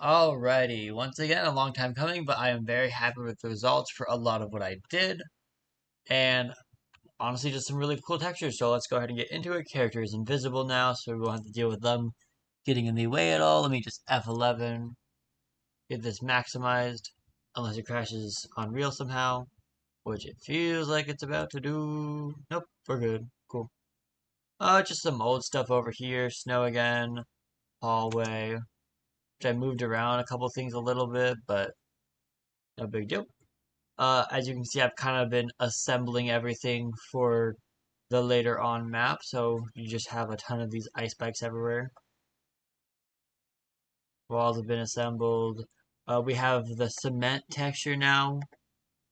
Alrighty, once again, a long time coming, but I am very happy with the results for a lot of what I did, and honestly, just some really cool textures. So let's go ahead and get into it. Character is invisible now, so we won't have to deal with them getting in the way at all. Let me just F11, get this maximized, unless it crashes on real somehow, which it feels like it's about to do. Nope, we're good. Cool. Just some old stuff over here. Snow again, hallway, which I moved around a couple things a little bit, but no big deal. As you can see, I've kind of been assembling everything for the later on map, so you just have a ton of these ice bikes everywhere. Walls have been assembled. We have the cement texture now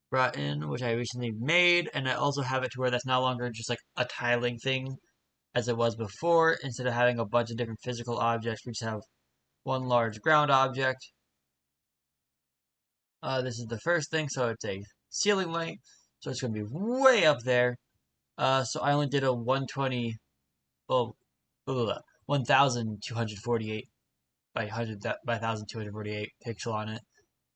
brought in, which I recently made, and I also have it to where that's no longer just like a tiling thing as it was before. Instead of having a bunch of different physical objects, we just have one large ground object. This is the first thing, so it's a ceiling light, so it's going to be way up there. So I only did a 120, well, 1,248 by 1,248 pixel on it.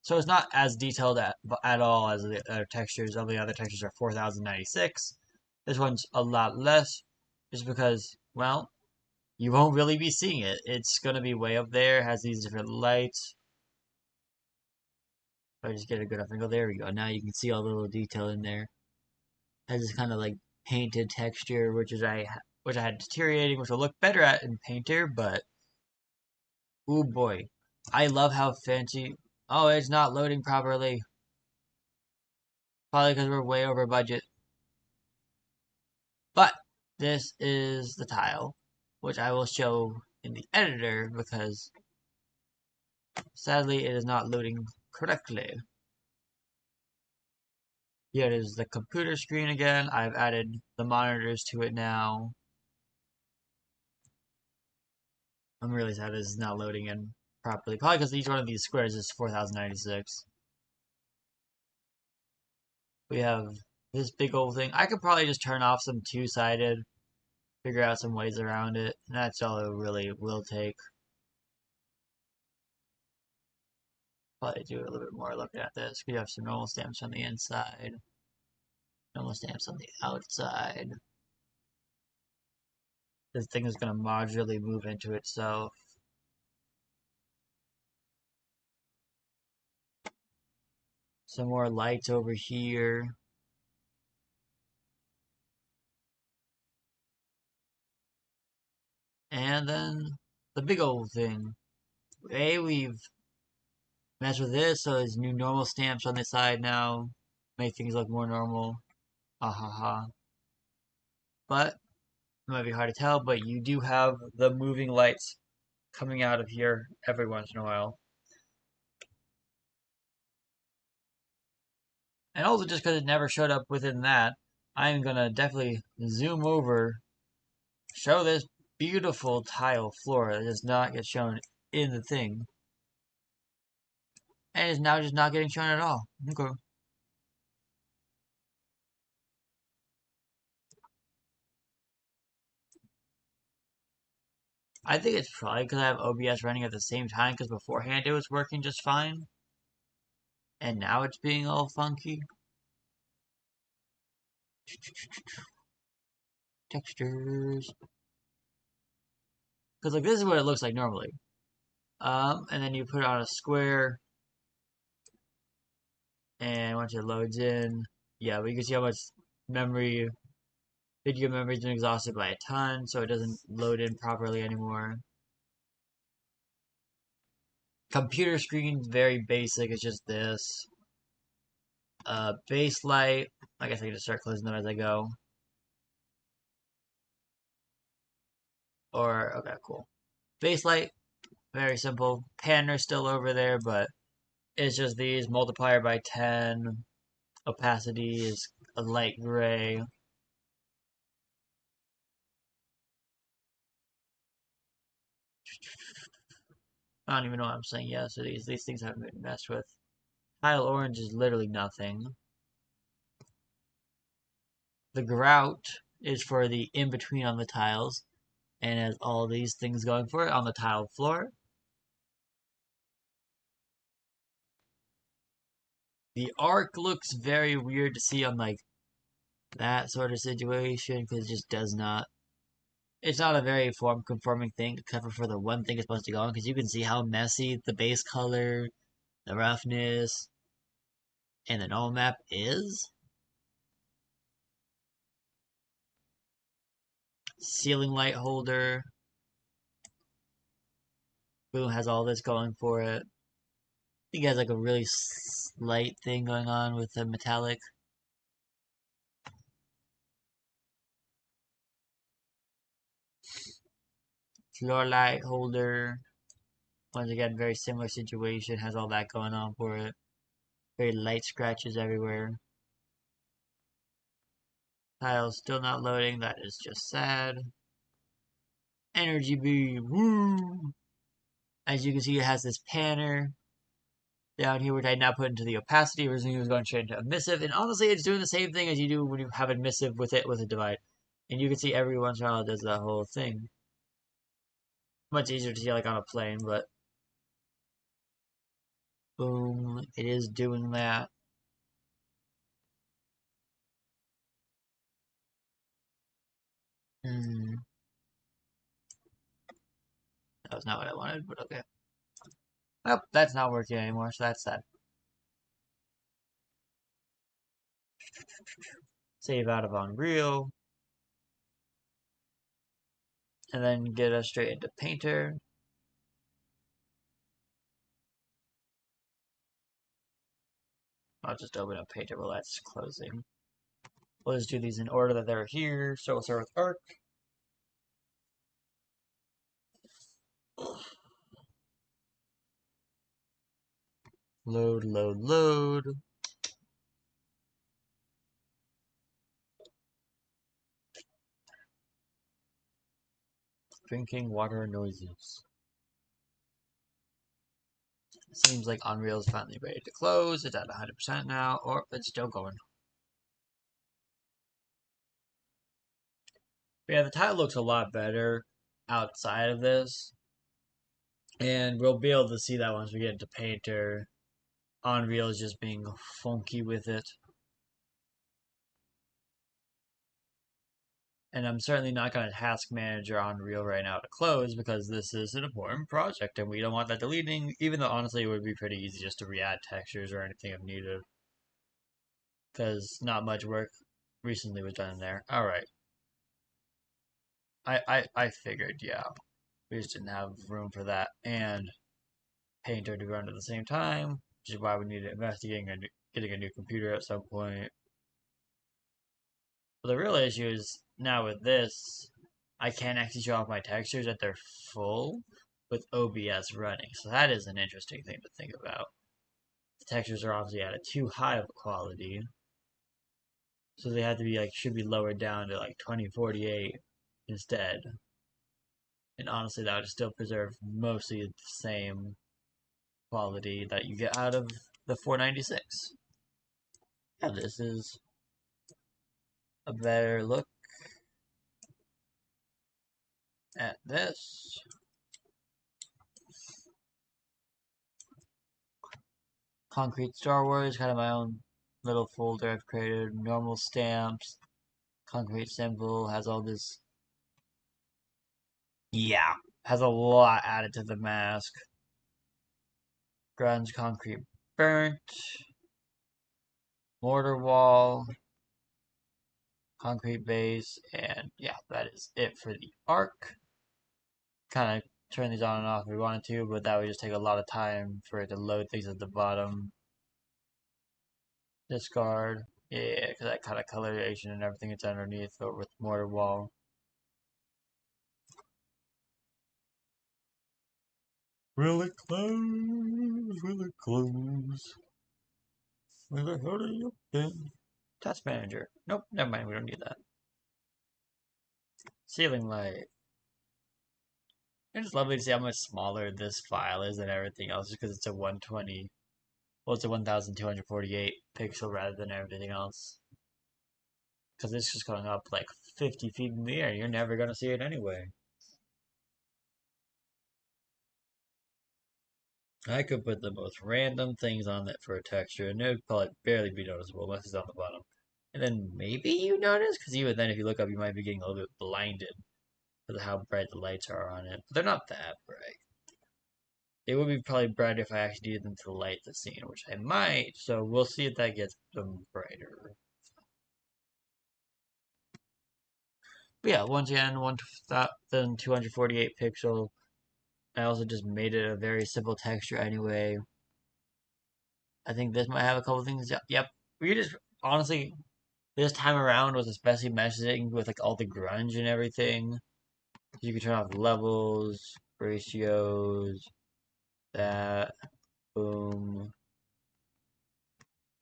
So it's not as detailed at all as the other textures. All the other textures are 4,096. This one's a lot less, just because, well, you won't really be seeing it. It's gonna be way up there. It has these different lights. If I just get a good enough angle, there we go. Now you can see all the little detail in there. It has this kind of like painted texture, which I had deteriorating, which will look better at in Painter, but oh boy, I love how fancy. Oh, it's not loading properly. Probably because we're way over budget. But this is the tile, which I will show in the editor because sadly it is not loading correctly. Here it is the computer screen again. I've added the monitors to it now. I'm really sad this is not loading in properly. Probably because each one of these squares is 4,096. We have this big old thing. I could probably just turn off some two-sided, figure out some ways around it, and that's all it really will take. Probably do a little bit more looking at this. We have some normal stamps on the inside, normal stamps on the outside. This thing is going to modularly move into itself. Some more lights over here. And then the big old thing. We've messed with this, so there's new normal stamps on this side now. Make things look more normal. Ah ha ha. But it might be hard to tell, but you do have the moving lights coming out of here every once in a while. And also just because it never showed up within that, I'm gonna definitely zoom over, show this beautiful tile floor that does not get shown in the thing. And is now just not getting shown at all. Okay. I think it's probably because I have OBS running at the same time because beforehand it was working just fine. And now it's being all funky. Textures. Because like this is what it looks like normally. And then you put it on a square. And once it loads in, yeah, but you can see how much memory, video memory's been exhausted by a ton, so it doesn't load in properly anymore. Computer screen's very basic, it's just this. Base light, I guess I can just start closing them as I go. Or, okay, cool. Base light, very simple. Panner's still over there, but it's just these. Multiplier by 10. Opacity is a light gray. I don't even know what I'm saying. Yeah, so these things haven't been messed with. Tile orange is literally nothing. The grout is for the in-between on the tiles, and has all these things going for it on the tiled floor. The arc looks very weird to see on like that sort of situation because it just does not. It's not a very form conforming thing except for the one thing it's supposed to go on because you can see how messy the base color, the roughness, and the normal map is. Ceiling light holder. Boom has all this going for it. I think it has like a really slight thing going on with the metallic. Floor light holder. Once again, very similar situation. Has all that going on for it. Very light scratches everywhere. Tiles still not loading. That is just sad. Energy beam. Woo! As you can see, it has this panner down here, which I now put into the opacity. Originally, it was going straight into emissive, and honestly, it's doing the same thing as you do when you have emissive with it with a divide. And you can see every once in a while it does that whole thing. Much easier to see like on a plane, but boom, it is doing that. Hmm. That was not what I wanted, but okay. Nope, that's not working anymore, so that's sad. Save out of Unreal. And then get us straight into Painter. I'll just open up Painter while that's closing. We'll just do these in order that they're here. So we'll start with Arc. Load, load, load. Drinking water noises. Seems like Unreal is finally ready to close. It's at 100% now, or it's still going. But yeah, the tile looks a lot better outside of this. And we'll be able to see that once we get into Painter. Unreal is just being funky with it. And I'm certainly not going to task manager Unreal right now to close because this is an important project and we don't want that deleting, even though honestly it would be pretty easy just to re-add textures or anything if needed. Because not much work recently was done in there. Alright. I figured, yeah. We just didn't have room for that and Painter to run at the same time, which is why we needed investigating and getting a new computer at some point. But the real issue is now with this, I can't actually show off my textures at their full with OBS running. So that is an interesting thing to think about. The textures are obviously at a too high of a quality. So they have to be like, should be lowered down to like 2048 instead. And honestly, that would still preserve mostly the same quality that you get out of the 496. Now this is a better look at this. Concrete Star Wars, kind of my own little folder I've created. Normal stamps, concrete symbol, has all this. Yeah, has a lot added to the mask. Grunge, concrete burnt, mortar wall, concrete base, and yeah, that is it for the arc. Kind of turn these on and off if we wanted to, but that would just take a lot of time for it to load things at the bottom. Discard. Yeah, because that kind of coloration and everything it's underneath with mortar wall. Will it close? Will it close? Will it hurry open? Task manager. Nope, never mind, we don't need that. Ceiling light. It's lovely to see how much smaller this file is than everything else because it's a 120. Well, it's a 1248 pixel rather than everything else. Because it's just going up like 50 feet in the air. You're never going to see it anyway. I could put the most random things on it for a texture, and it would probably barely be noticeable unless it's on the bottom. And then maybe you notice, because even then, if you look up, you might be getting a little bit blinded because of how bright the lights are on it. But they're not that bright. It would be probably brighter if I actually needed them to light the scene, which I might. So we'll see if that gets them brighter. But yeah, once again, 1248 pixel. I also just made it a very simple texture anyway. I think this might have a couple things. Yep. We just honestly this time around was especially messaging with like all the grunge and everything. You can turn off levels, ratios, that, boom,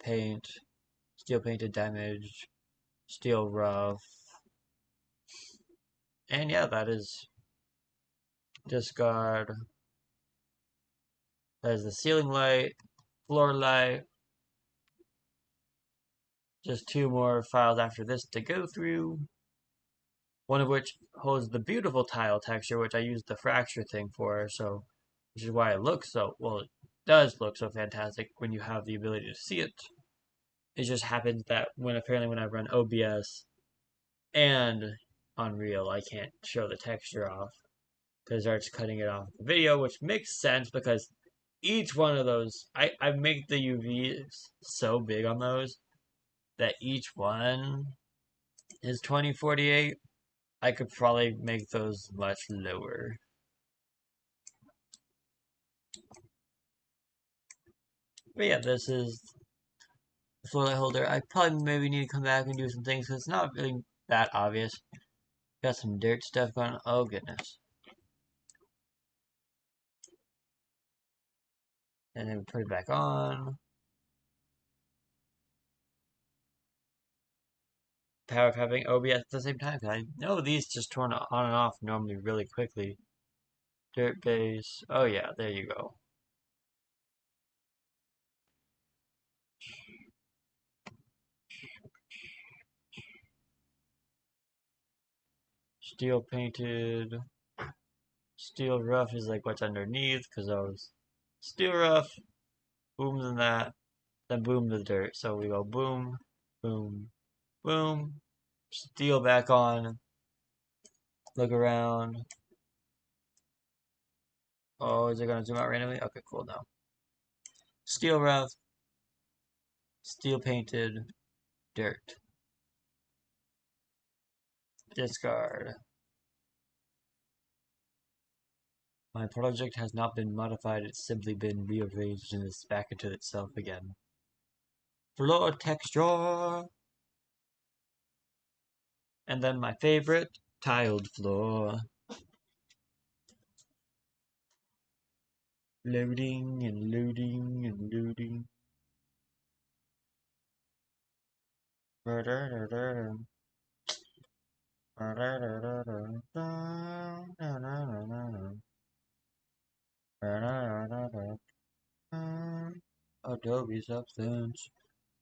paint, steel painted damage, steel rough, and yeah, that is discard. That is the ceiling light, floor light. Just two more files after this to go through. One of which holds the beautiful tile texture, which I used the fracture thing for, so which is why it looks so well. It does look so fantastic when you have the ability to see it. It just happens that apparently when I run OBS and Unreal, I can't show the texture off because it starts cutting it off the video, which makes sense because each one of those, I make the UVs so big on those that each one is 2048. I could probably make those much lower. But yeah, this is the floor holder. I probably maybe need to come back and do some things because it's not really that obvious. Got some dirt stuff going on. Oh goodness. And then put it back on. Power of having OBS at the same time. I know these just turn on and off normally really quickly. Dirt base. Oh yeah, there you go. Steel painted. Steel rough is like what's underneath because I was steel rough. Boom then that. Then boom the dirt. So we go boom, boom, boom. Steel back on. Look around. Oh, is it gonna zoom out randomly? Okay, cool now. Steel rough, steel painted, dirt. Discard. My project has not been modified, it's simply been rearranged and is back into itself again. Floor texture! And then my favorite, tiled floor. Loading and loading and loading. Adobe Substance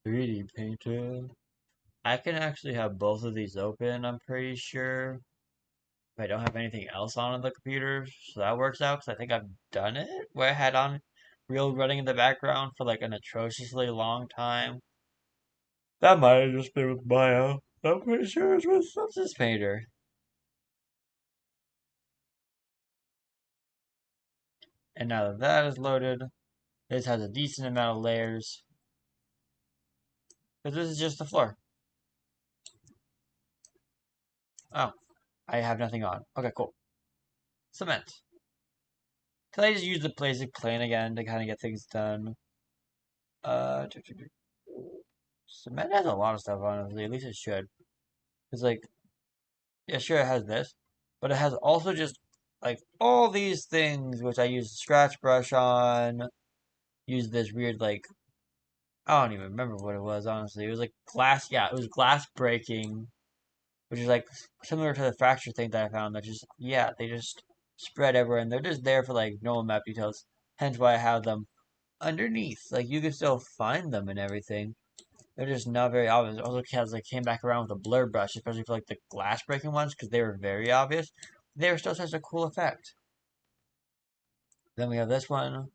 3D Painter. I can actually have both of these open, I'm pretty sure. If I don't have anything else on the computer, so that works out, because I think I've done it, where I had on Real running in the background for like an atrociously long time. That might have just been with Maya. I'm pretty sure it's with Substance Painter. And now that that is loaded, this has a decent amount of layers. Because this is just the floor. Oh, I have nothing on. Okay, cool. Cement. Can I just use the basic plane again to kind of get things done? Uh, Cement has a lot of stuff on it. At least it should. It's like, yeah, sure, it has this, but it has also just like all these things which I use scratch brush on. Use this weird like I don't even remember what it was honestly. It was like glass. Yeah, it was glass breaking, which is like similar to the fracture thing that I found. That just yeah, they just spread everywhere and they're just there for like normal map details. Hence why I have them underneath. Like you can still find them and everything. They're just not very obvious. Also, because I came back around with a blur brush, especially for like the glass breaking ones, because they were very obvious. They were still such a cool effect. Then we have this one.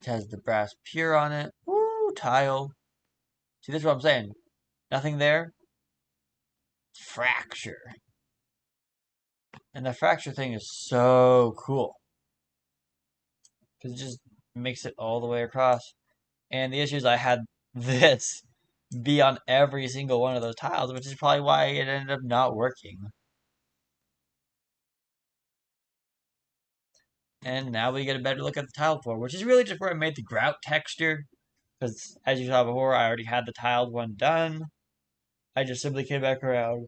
It has the brass pure on it. Woo, tile. See, this is what I'm saying. Nothing there. Fracture. And the fracture thing is so cool. Because it just makes it all the way across. And the issue is I had this be on every single one of those tiles, which is probably why it ended up not working. And now we get a better look at the tile floor, which is really just where I made the grout texture. Because as you saw before, I already had the tiled one done. I just simply came back around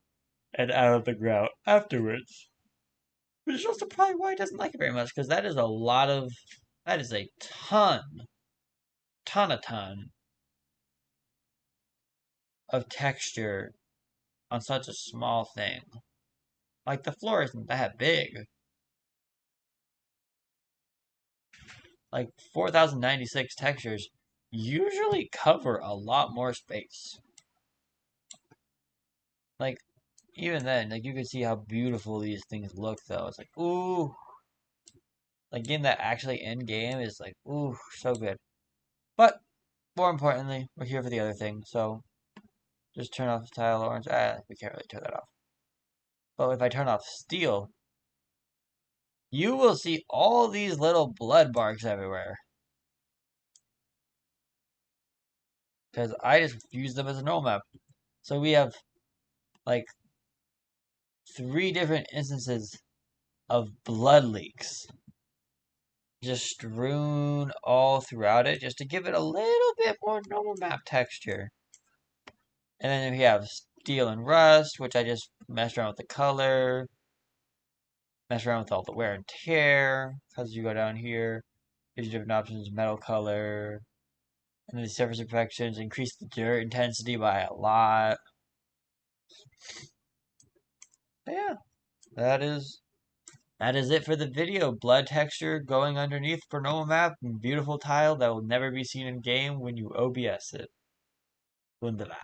and added the grout afterwards. Which is also probably why I doesn't like it very much, because that is a lot of, that is a ton of texture on such a small thing. Like the floor isn't that big. Like 4096 textures usually cover a lot more space. Like even then, like you can see how beautiful these things look though. It's like, ooh. Like getting that actually in game is like, ooh, so good. But more importantly, we're here for the other thing, so just turn off the tile orange. We can't really turn that off. But if I turn off steel, you will see all these little blood marks everywhere. Because I just use them as a normal map. So we have like 3 different instances of blood leaks just strewn all throughout it just to give it a little bit more normal map texture. And then we have steel and rust, which I just messed around with the color, messed around with all the wear and tear. Because you go down here, there's different options, metal color, and then the surface imperfections increase the dirt intensity by a lot. But yeah, that is it for the video. Blood texture going underneath for normal map and beautiful tile that will never be seen in game when you OBS it. Wunderbar.